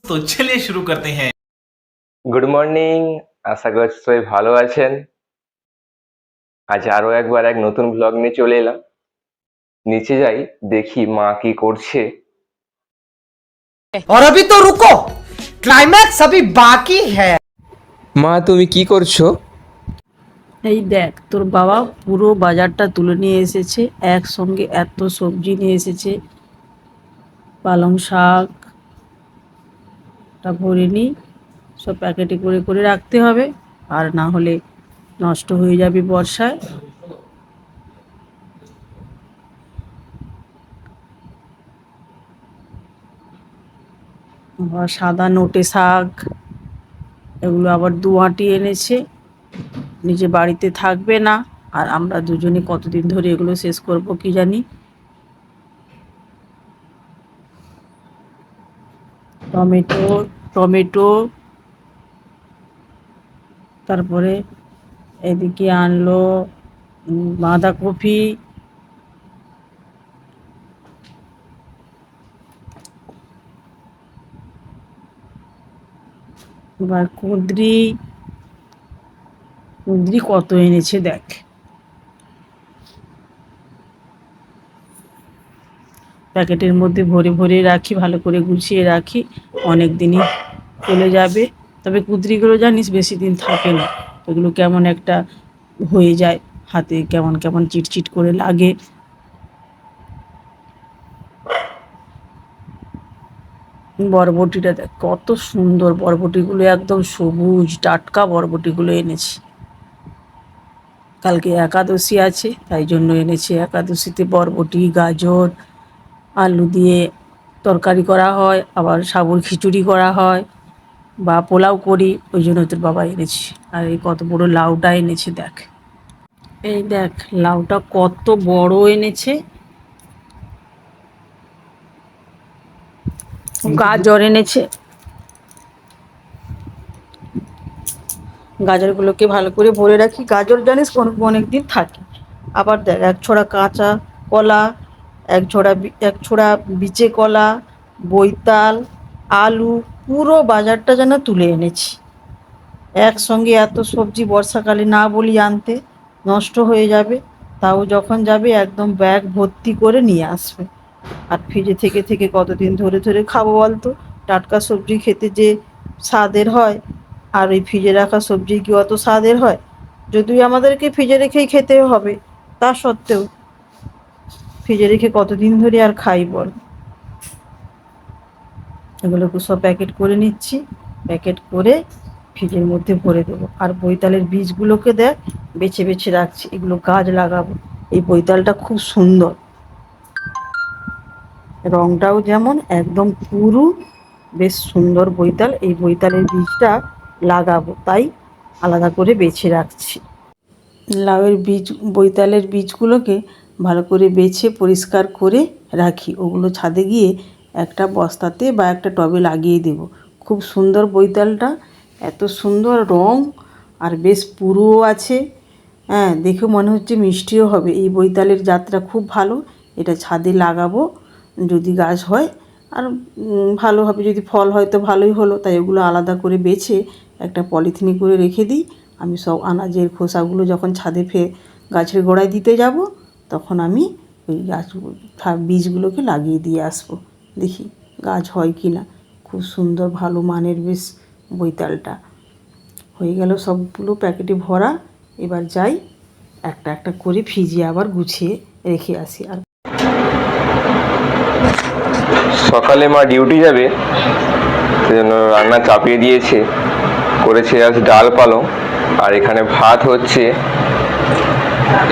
तो चलिए शुरू करते हैं। গুড মর্নিং, আশা করছি সবাই ভালো আছেন। আজ আরো একবার এক নতুন ব্লগ নিয়ে চলে এলাম। নিচে যাই, দেখি মা কি করছে। और अभी तो रुको, क्लाइमैक्स अभी बाकी है। মা, তুমি কি করছো? এই দেখ, তোর বাবা পুরো বাজারটা তুলে নিয়ে এসেছে, একসঙ্গে এত সবজি নিয়ে এসেছে। পালং শাকটা ভরে নি, সব প্যাকেটে করে করে রাখতে হবে, আর না হলে নষ্ট হয়ে যাবে বর্ষায়। আবার সাদা নোটে শাক, এগুলো আবার দু আঁটি এনেছে, নিজে বাড়িতে থাকবে না, আর আমরা দুজনে কতদিন ধরে এগুলো শেষ করব কি জানি। টমেটো টমেটো তারপরে এদিকে আনলো বাঁধাকপি, এবার কুঁদরি কত এনেছে দেখ। প্যাকেটের মধ্যে ভরে ভরে রাখি, ভালো করে গুছিয়ে রাখি, অনেক দিনই চলে যাবে। তবে কুঁদরিগুলো জানিস বেশি দিন থাকে না, এগুলো কেমন একটা হয়ে যায়, হাতে কেমন কেমন চিটচিট করে লাগে। বরবটিটা দেখ কত সুন্দর, বরবটিগুলো একদম সবুজ টাটকা বরবটিগুলো এনেছি। কালকে একাদশী আছে, তাই জন্য এনেছি। একাদশীতে বরবটি, গাজর, আলু দিয়ে তরকারি করা হয়, আবার সাবুর খিচুড়ি করা হয়, বা পোলাও করি, ওই জন্য তোর বাবা এনেছি। আর এই কত বড় লাউটা এনেছে দেখ, এই দেখ লাউটা কত বড় এনেছে। গাজর এনেছে, গাজরগুলোকে ভালো করে ভরে রাখি। গাজর জানিস অনেক দিন থাকে। আবার দেখ এক ছড়া কাঁচা কলা, এক ছড়া বিচে কলা, বৈতাল, আলু, পুরো বাজারটা যেন তুলে এনেছি। একসঙ্গে এত সবজি বর্ষাকালে না বলি আনতে, নষ্ট হয়ে যাবে, তাও যখন যাবে একদম ব্যাগ ভর্তি করে নিয়ে আসবে। আর ফ্রিজে থেকে থেকে কতদিন ধরে ধরে খাবো বলতো? টাটকা সবজি খেতে যে স্বাদের হয়, আর ওই ফ্রিজে রাখা সবজি কি অত স্বাদের হয়? যদিও আমাদেরকে ফ্রিজে রেখেই খেতে হবে, তা সত্ত্বেও ফ্রিজে রেখে কতদিন ধরে আর খাই বল? এগুলোকে সব প্যাকেট করে নিচ্ছি, প্যাকেট করে ফ্রিজের মধ্যে ভরে দেবো। আর বৈতালের বীজগুলোকে দেখ বেছে বেছে রাখছি, এগুলো গাছ লাগাবো। এই বৈতালটা খুব সুন্দর, রংটাও যেমন একদম পুরু, বেশ সুন্দর বৈতাল। এই বৈতালের বীজটা লাগাবো, তাই আলাদা করে বেছে রাখছি। লাউয়ের বীজ, বৈতালের বীজগুলোকে ভালো করে বেছে পরিষ্কার করে রাখি, ওগুলো ছাদে গিয়ে একটা বস্তাতে বা একটা টবে লাগিয়ে দেব। খুব সুন্দর বৈতালটা, এত সুন্দর রং, আর বেশ পুরুও আছে। হ্যাঁ, দেখে মনে হচ্ছে মিষ্টিও হবে। এই বৈতালের জাতটা খুব ভালো, এটা ছাদে লাগাবো যদি গাছ হয়, আর ভালো হবে। যদি ফল হয় তো ভালোই হলো। তাই ওগুলো আলাদা করে বেছে একটা পলিথিনে করে রেখে দিই। আমি সব আনাজের খোসাগুলো যখন ছাদে গাছের গোড়ায় দিতে যাব, তখন আমি ওই বীজগুলোকে লাগিয়ে দিয়ে আসবো। দেখি গাছ হয় কি না। খুব সুন্দর ভালো মানের বেশ বৈতালটা। হয়ে গেল সবগুলো প্যাকেটে ভরা। এবার যাই একটা একটা করে ফ্রিজে আবার গুছিয়ে রেখে আসি। আর সকালে মা ডিউটি যাবে, সেজন্য রান্না চাপিয়ে দিয়েছে। করেছে আজ ডাল পালং, আর এখানে ভাত হচ্ছে।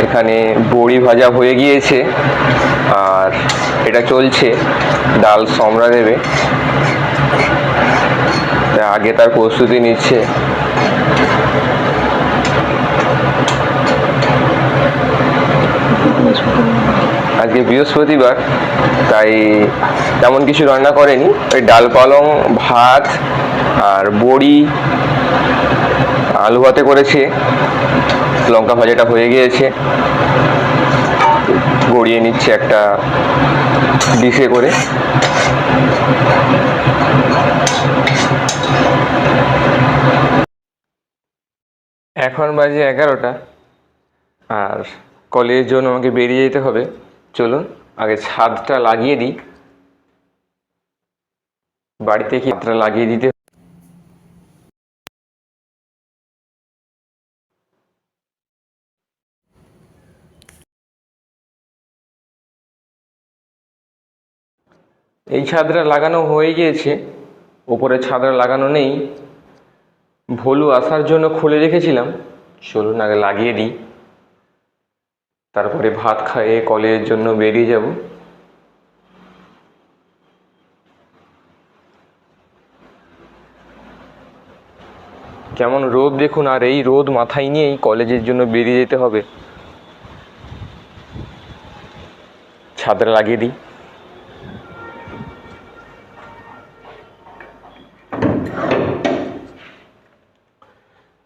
এখানে বড়ি ভাজা হয়ে গিয়েছে, আর এটা চলছে। ডাল সমরা দেবে, আগে তার প্রস্তুতি নিচ্ছে। আজকে বৃহস্পতিবার, তাই তেমন কিছু রান্না করেনি। ওই ডাল পালং, ভাত আর বড়ি, আলু ভাতে করেছে। লঙ্কা ভাজাটা হয়ে গিয়েছে। গড়িয়ে নিচ্ছে একটা ডিশে করে। এখন বাজে 11টা, আর কলেজের জন্য আমাকে বেরিয়ে যেতে হবে। চলুন আগে ছাদটা লাগিয়ে দিই। বাড়িতে কি ছাদটা লাগিয়ে দিতে এই ছাদটা লাগানো হয়ে গিয়েছে, উপরে ছাদটা লাগানো নেই, ভোলু আসার জন্য খুলে রেখেছিলাম। চলুন আগে লাগিয়ে দিই, তারপরে ভাত খাইয়ে কলেজের জন্য বেরিয়ে যাব। কেমন রোদ দেখুন, আর এই রোদ মাথায় নিয়েই কলেজের জন্য বেরিয়ে যেতে হবে। ছাদটা লাগিয়ে দিই।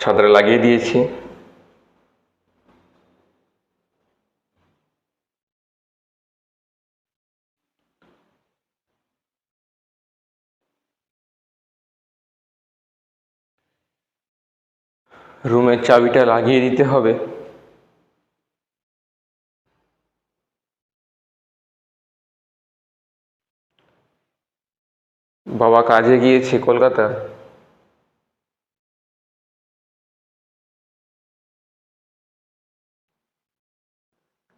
ছাদটা লাগিয়ে দিয়েছি। রুমের চাবিটা লাগিয়ে দিতে হবে। বাবা কাজে গিয়েছে কলকাতা।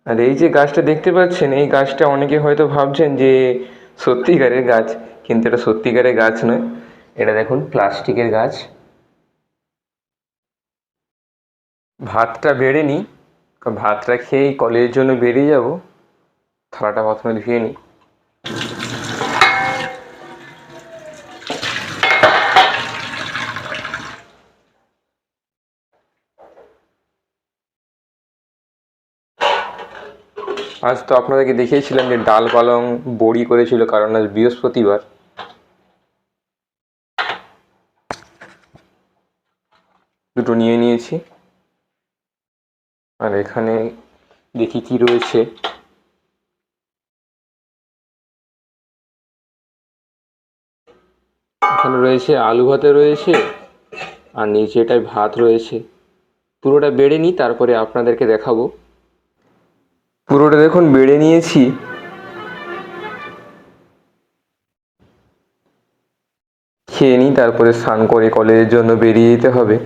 আর এই যে গাছটা দেখতে পাচ্ছেন, এই গাছটা অনেকে হয়তো ভাবছেন যে সত্যিকারের গাছ, কিন্তু এটা সত্যিকারের গাছ নয়। এটা দেখুন প্লাস্টিকের গাছ। ভাতটা বেড়ে নিই, ভাতটা খেয়েই কলেজের জন্য বেরিয়ে যাব। থালাটা প্রথমে ধুয়ে নিই। আজ তো আপনাদেরকে দেখিয়েছিলাম যে ডাল পালং বড়ি করেছিল, কারণ আজ বৃহস্পতিবার। দুটো নিয়ে নিয়েছি। আর এখানে দেখি কি রয়েছে। এখানে রয়েছে আলু ভাতে রয়েছে, আর নিচেটায় ভাত রয়েছে। পুরোটা বেড়ে নিই, তারপরে আপনাদেরকে দেখাবো। পুরোটা দেখুন বেড়ে নিয়েছি। খেয়ে নিই, তারপরে স্নান করে কলেজের জন্য বেরিয়ে যেতে হবে।